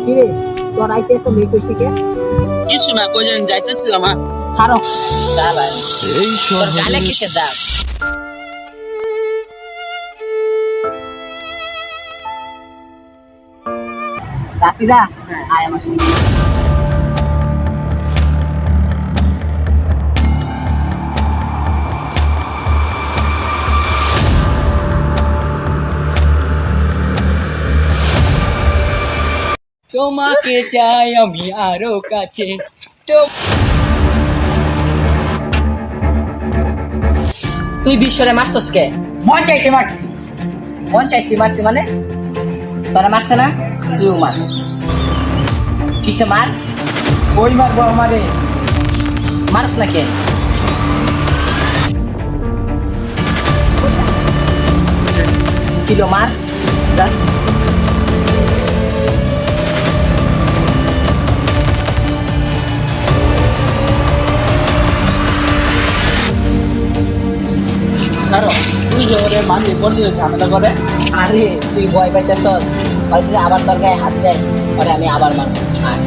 কিরে তোর আইতে এত লেট হইছে কে? কিছু না কই যেন যাইতেছিলাম খারো গালায় এই তোর গালে শহরে কিসের দাগ রাফিদা আয় আমার সঙ্গে। তোমাকে চাই আমি আরো কাছে তুই বিশ্বরে মারছস কে? মন চাইছে মারছি। মন চাইছি মারছি মানে তোরা মারছে না তুইও মার কিসে মার ওই মারবো আমারে। মারস না কে কিলো মার যা। খারো তুই যে ওরে মারলি বললি ঝামেলা করে। আরে তুই ভয় পাইতেছস হয়তো আবার তোর গায়ে হাত দেয় পরে আমি আবার মারবো আয়।